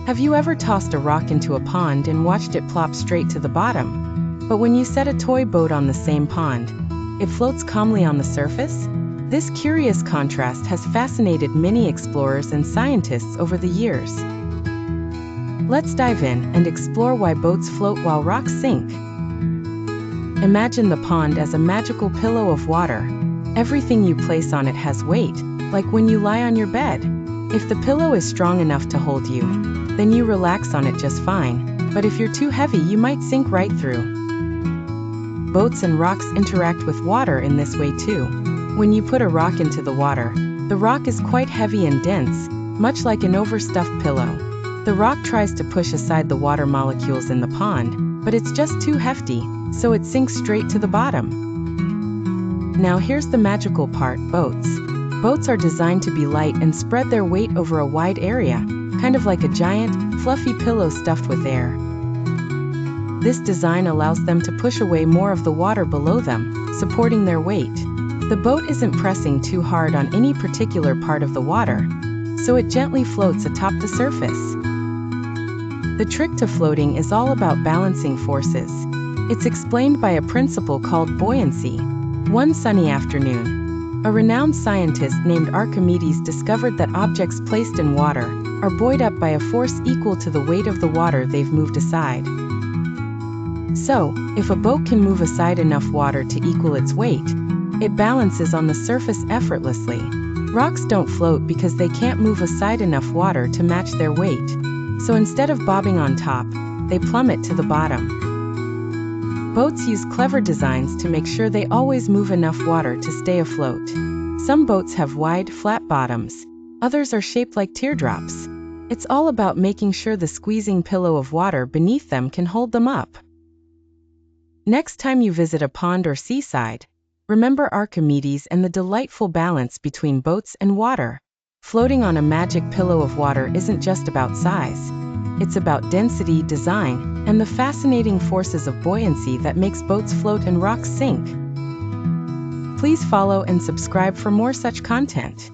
Have you ever tossed a rock into a pond and watched it plop straight to the bottom? But when you set a toy boat on the same pond, it floats calmly on the surface? This curious contrast has fascinated many explorers and scientists over the years. Let's dive in and explore why boats float while rocks sink. Imagine the pond as a magical pillow of water. Everything you place on it has weight, like when you lie on your bed. If the pillow is strong enough to hold you, then you relax on it just fine, but if you're too heavy, you might sink right through. Boats and rocks interact with water in this way too. When you put a rock into the water, the rock is quite heavy and dense, much like an overstuffed pillow. The rock tries to push aside the water molecules in the pond, but it's just too hefty, so it sinks straight to the bottom. Now here's the magical part: boats. Boats are designed to be light and spread their weight over a wide area, kind of like a giant, fluffy pillow stuffed with air. This design allows them to push away more of the water below them, supporting their weight. The boat isn't pressing too hard on any particular part of the water, so it gently floats atop the surface. The trick to floating is all about balancing forces. It's explained by a principle called buoyancy. One sunny afternoon, a renowned scientist named Archimedes discovered that objects placed in water are buoyed up by a force equal to the weight of the water they've moved aside. So, if a boat can move aside enough water to equal its weight, it balances on the surface effortlessly. Rocks don't float because they can't move aside enough water to match their weight. So instead of bobbing on top, they plummet to the bottom. Boats use clever designs to make sure they always move enough water to stay afloat. Some boats have wide, flat bottoms. Others are shaped like teardrops. It's all about making sure the squeezing pillow of water beneath them can hold them up. Next time you visit a pond or seaside, remember Archimedes and the delightful balance between boats and water. Floating on a magic pillow of water isn't just about size. It's about density, design, and the fascinating forces of buoyancy that makes boats float and rocks sink. Please follow and subscribe for more such content.